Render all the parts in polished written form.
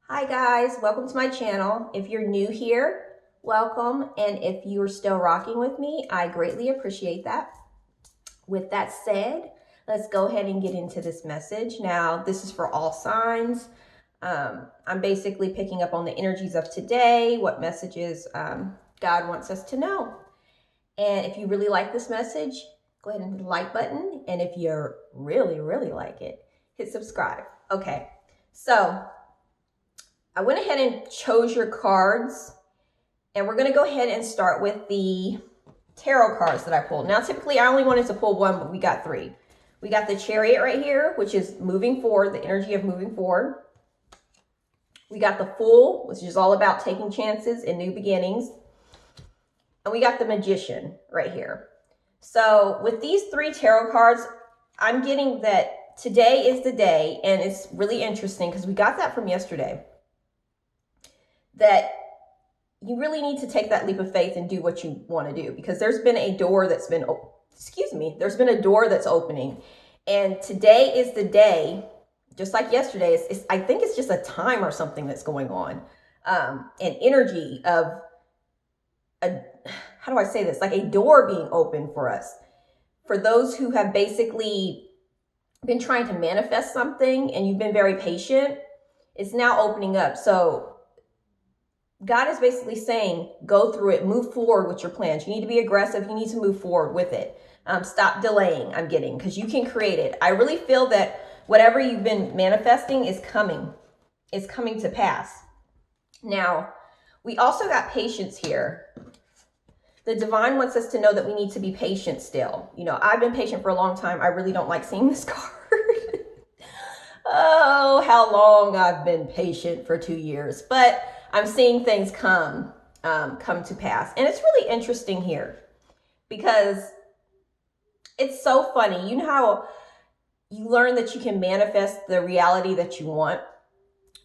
Hi guys, welcome to my channel. If you're new here, welcome. And if you're still rocking with me, I greatly appreciate that. With that said, let's go ahead and get into this message. Now, this is for all signs. I'm basically picking up on the energies of today, what messages God wants us to know. And if you really like this message, go ahead and hit the like button. And if you really like it, hit subscribe. Okay, so I went ahead and chose your cards, and we're going to go ahead and start with the tarot cards that I pulled. Now, typically I only wanted to pull one, but we got three. We got the Chariot right here, which is moving forward, the energy of moving forward. We got the Fool, which is all about taking chances and new beginnings. And we got the Magician right here. So with these three tarot cards, I'm getting that today is the day, and it's really interesting because we got that from yesterday, that you really need to take that leap of faith and do what you want to do, because there's been a door that's been, there's been a door that's opening. And today is the day, just like yesterday. I think it's just a time or something that's going on. An energy of, how do I say this? Like a door being open for us. For those who have basically been trying to manifest something and you've been very patient, it's now opening up. So God is basically saying, go through it, move forward with your plans. You need to be aggressive. You need to move forward with it. Stop delaying, I'm getting, because you can create it. I really feel that whatever you've been manifesting is coming. It's coming to pass. Now, we also got patience here. The divine wants us to know that we need to be patient still. You know, I've been patient for a long time. I really don't like seeing this card. Oh, how long I've been patient for 2 years. But I'm seeing things come to pass. And it's really interesting here because it's so funny. You know how you learn that you can manifest the reality that you want,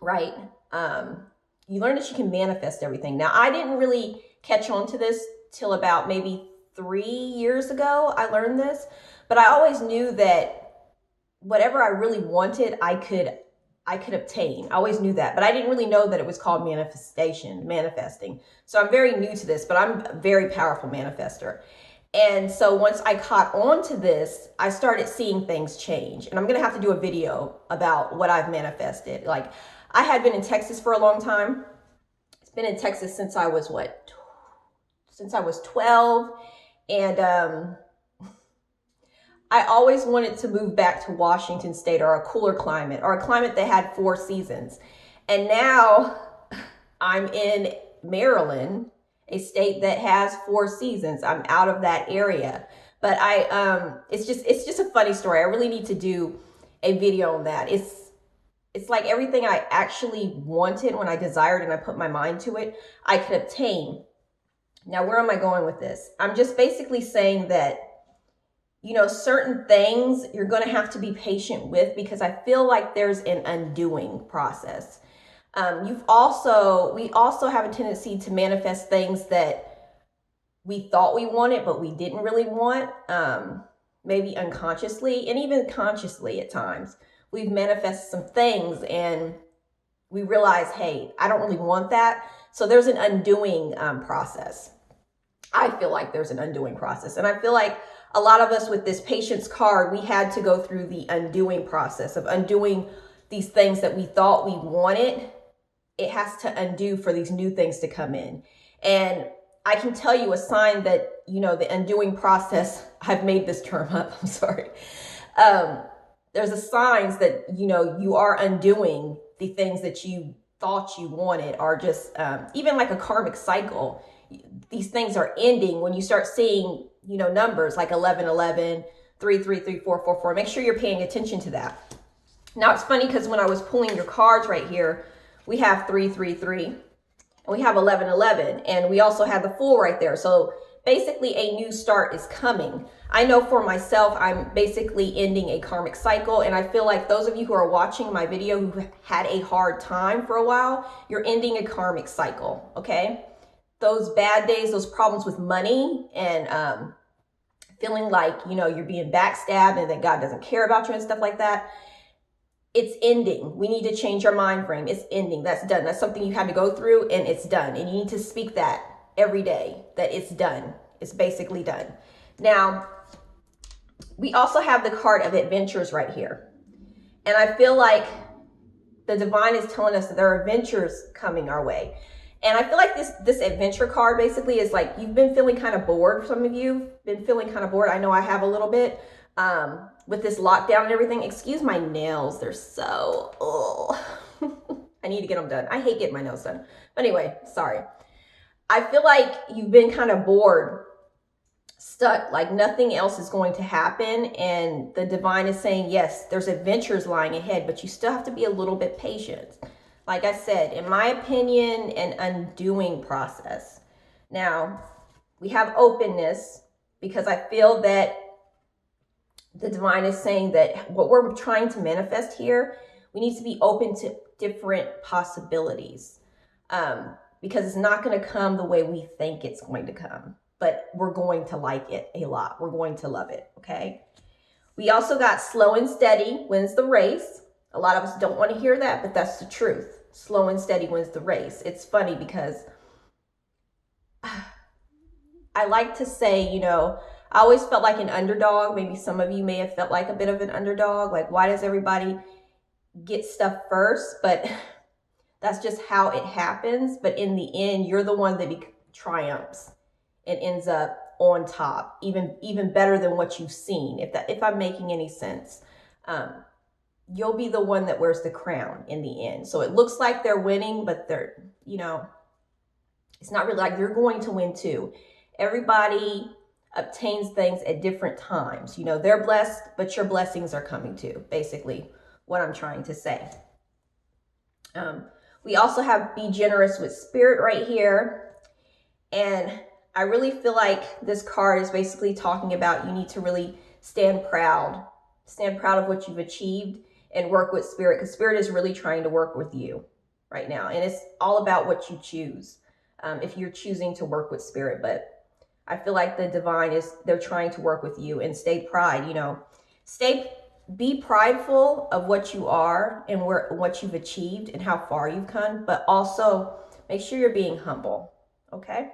right? You learn that you can manifest everything. Now, I didn't really catch on to this till about maybe 3 years ago. I learned this, but I always knew that whatever I really wanted, I could obtain. I always knew that, but I didn't really know that it was called manifesting. So I'm very new to this, but I'm a very powerful manifester. And so once I caught on to this, I started seeing things change. And I'm going to have to do a video about what I've manifested. Like, I had been in Texas for a long time. It's been in Texas since I was since I was 12. And I always wanted to move back to Washington State, or a cooler climate, or a climate that had 4 seasons. And now I'm in Maryland, a state that has 4 seasons. I'm out of that area. But it's just a funny story. I really need to do a video on that. It's like everything I actually wanted when I desired and I put my mind to it, I could obtain. Now, where am I going with this? I'm just basically saying that, you know, certain things you're going to have to be patient with, because I feel like there's an undoing process. We also have a tendency to manifest things that we thought we wanted, but we didn't really want, maybe unconsciously and even consciously at times. We've manifested some things and we realize, hey, I don't really want that. So there's an undoing process. I feel like there's an undoing process. And I feel like a lot of us with this patience card, we had to go through the undoing process of undoing these things that we thought we wanted. It has to undo for these new things to come in. And I can tell you a sign that, you know, the undoing process, I've made this term up, I'm sorry. There's a signs that, you know, you are undoing the things that you thought you wanted, or just even like a karmic cycle. These things are ending when you start seeing, you know, numbers like 1111, 333, 444. Make sure you're paying attention to that. Now, it's funny because when I was pulling your cards right here, we have 333 and we have 1111, and we also have the Fool right there. So basically a new start is coming. I know for myself, I'm basically ending a karmic cycle, and I feel like those of you who are watching my video who had a hard time for a while, you're ending a karmic cycle, okay? Those bad days, those problems with money, and feeling like, you know, you're being backstabbed and that God doesn't care about you and stuff like that. it's ending. We need to change our mind frame. It's ending. That's done. That's something you had to go through, and it's done. And you need to speak that every day, that it's done. It's basically done. Now, we also have the card of adventures right here. And I feel like the divine is telling us that there are adventures coming our way. And I feel like this adventure card basically is like, you've been feeling kind of bored. Some of you been feeling kind of bored. I know I have a little bit with this lockdown and everything. Excuse my nails. They're so, I need to get them done. I hate getting my nails done. But anyway, sorry. I feel like you've been kind of bored, stuck, like nothing else is going to happen. And the divine is saying, yes, there's adventures lying ahead, but you still have to be a little bit patient. Like I said, in my opinion, an undoing process. Now, we have openness, because I feel that the divine is saying that what we're trying to manifest here, we need to be open to different possibilities, because it's not going to come the way we think it's going to come, but we're going to like it a lot. We're going to love it, okay? We also got slow and steady wins the race. A lot of us don't want to hear that, but that's the truth. Slow and steady wins the race. It's funny because I like to say, you know, I always felt like an underdog. Maybe some of you may have felt like a bit of an underdog. Like, why does everybody get stuff first? But that's just how it happens. But in the end, you're the one that triumphs and ends up on top, even better than what you've seen. If I'm making any sense, you'll be the one that wears the crown in the end. So it looks like they're winning, but they're, you know, it's not really like you're going to win too. Everybody obtains things at different times. You know, they're blessed, but your blessings are coming too, basically what I'm trying to say. We also have be generous with spirit right here. And I really feel like this card is basically talking about you need to really stand proud of what you've achieved and work with spirit, because spirit is really trying to work with you right now. And it's all about what you choose, if you're choosing to work with spirit. But I feel like the divine they're trying to work with you, and stay pride, you know, be prideful of what you are and what you've achieved and how far you've come, but also make sure you're being humble. Okay.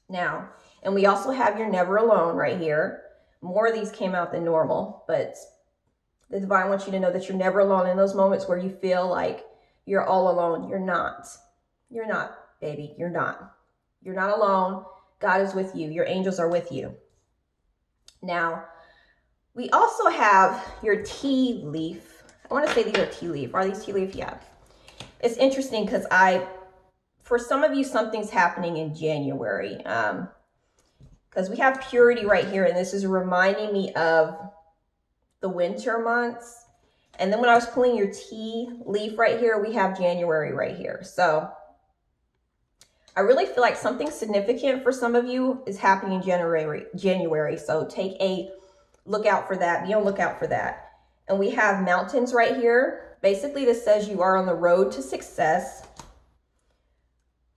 Now, and we also have your never alone right here. More of these came out than normal, but the divine wants you to know that you're never alone in those moments where you feel like you're all alone. You're not. You're not, baby. You're not. You're not alone. God is with you. Your angels are with you. Now, we also have your tea leaf. I want to say these are tea leaf. Are these tea leaf? Yeah. It's interesting because for some of you, something's happening in January. Because we have purity right here, and this is reminding me of the winter months. And then when I was pulling your tea leaf right here, we have January right here. So I really feel like something significant for some of you is happening in January. So take a look out for that. Be on lookout for that. And we have mountains right here. Basically, this says you are on the road to success.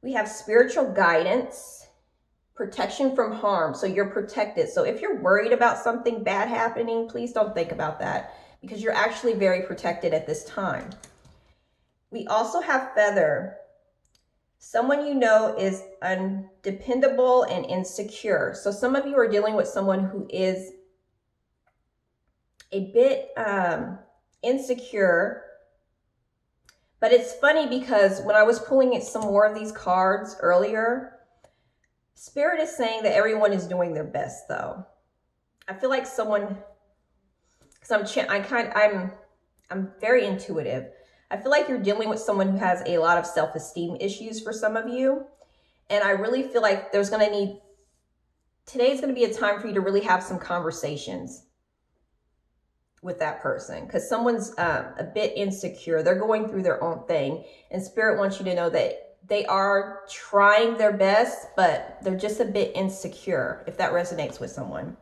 We have spiritual guidance, protection from harm. So you're protected. So if you're worried about something bad happening, please don't think about that, because you're actually very protected at this time. We also have feather. Someone you know is undependable and insecure. So some of you are dealing with someone who is a bit insecure. But it's funny because when I was pulling some more of these cards earlier, Spirit is saying that everyone is doing their best, though. I feel like someone, because I'm very intuitive. I feel like you're dealing with someone who has a lot of self-esteem issues for some of you. And I really feel like today's going to be a time for you to really have some conversations with that person, because someone's a bit insecure. They're going through their own thing, and Spirit wants you to know that they are trying their best, but they're just a bit insecure, if that resonates with someone.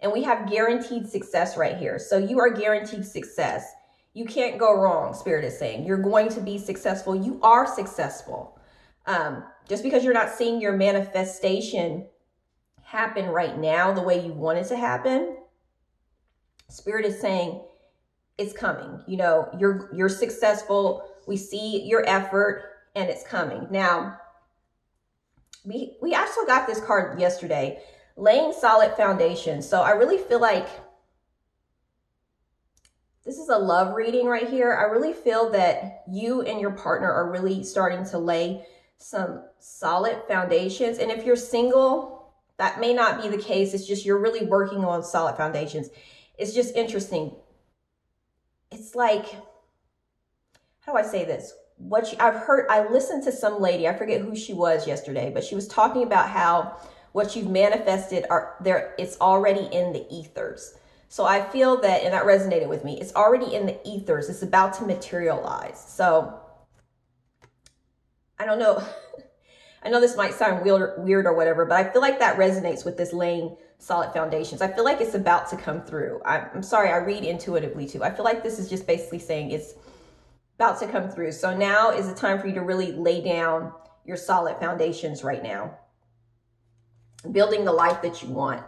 And we have guaranteed success right here. So you are guaranteed success. You can't go wrong, Spirit is saying. You're going to be successful. You are successful. Just because you're not seeing your manifestation happen right now the way you want it to happen, Spirit is saying it's coming. You know, you're successful. We see your effort and it's coming. Now, we actually got this card yesterday, laying solid foundation. So I really feel like this is a love reading right here. I really feel that you and your partner are really starting to lay some solid foundations. And if you're single, that may not be the case. It's just you're really working on solid foundations. It's just interesting. It's like, how do I say this? I listened to some lady, I forget who she was yesterday, but she was talking about how what you've manifested it's already in the ethers. So I feel that, and that resonated with me, it's already in the ethers. It's about to materialize. So I don't know. I know this might sound weird or whatever, but I feel like that resonates with this laying solid foundations. I feel like it's about to come through. I'm sorry, I read intuitively too. I feel like this is just basically saying it's about to come through. So now is the time for you to really lay down your solid foundations right now, building the life that you want.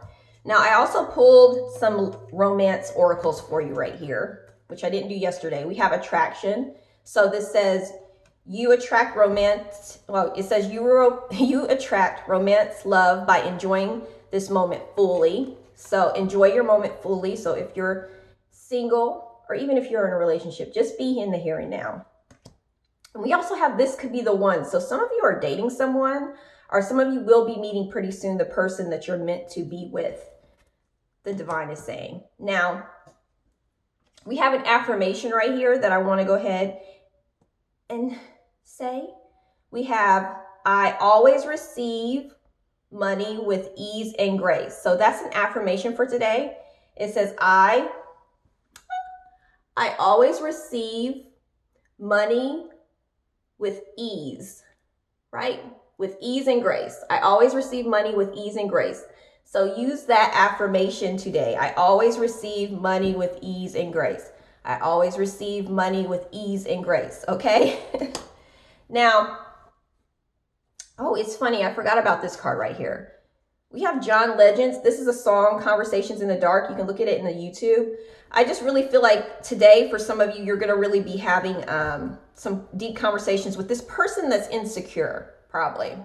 Now, I also pulled some romance oracles for you right here, which I didn't do yesterday. We have attraction. So this says you attract romance. Well, it says you attract romance, love by enjoying this moment fully. So enjoy your moment fully. So if you're single, or even if you're in a relationship, just be in the here and now. And we also have, this could be the one. So some of you are dating someone, or some of you will be meeting pretty soon the person that you're meant to be with, the divine is saying. Now, we have an affirmation right here that I want to go ahead and say. We have, I always receive money with ease and grace. So that's an affirmation for today. It says, I always receive money with ease, right? With ease and grace. I always receive money with ease and grace. So use that affirmation today. I always receive money with ease and grace. I always receive money with ease and grace, okay? Now, oh, it's funny. I forgot about this card right here. We have John Legends. This is a song, Conversations in the Dark. You can look at it in the YouTube. I just really feel like today, for some of you, you're going to really be having some deep conversations with this person that's insecure, probably.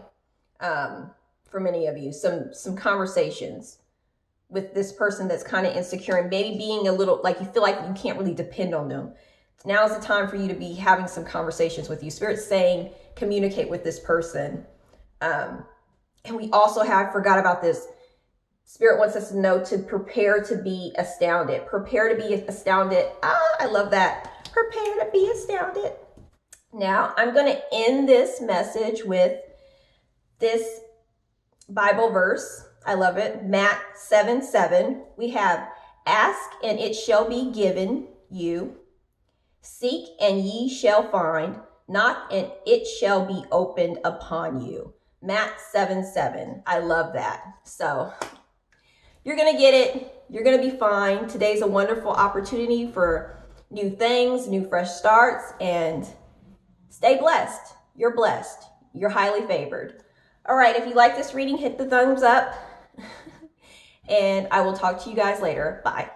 For many of you, some conversations with this person that's kind of insecure and maybe being a little, like you feel like you can't really depend on them. Now is the time for you to be having some conversations with you. Spirit's saying, communicate with this person. And we also have, forgot about this, Spirit wants us to know to prepare to be astounded. Prepare to be astounded. I love that. Prepare to be astounded. Now, I'm going to end this message with this Bible verse. I love it. Matt 7:7. We have, ask and it shall be given you. Seek and ye shall find. Knock and it shall be opened upon you. Matt 7:7. I love that. So you're going to get it. You're going to be fine. Today's a wonderful opportunity for new things, new fresh starts, and stay blessed. You're blessed. You're highly favored. All right. If you like this reading, hit the thumbs up and I will talk to you guys later. Bye.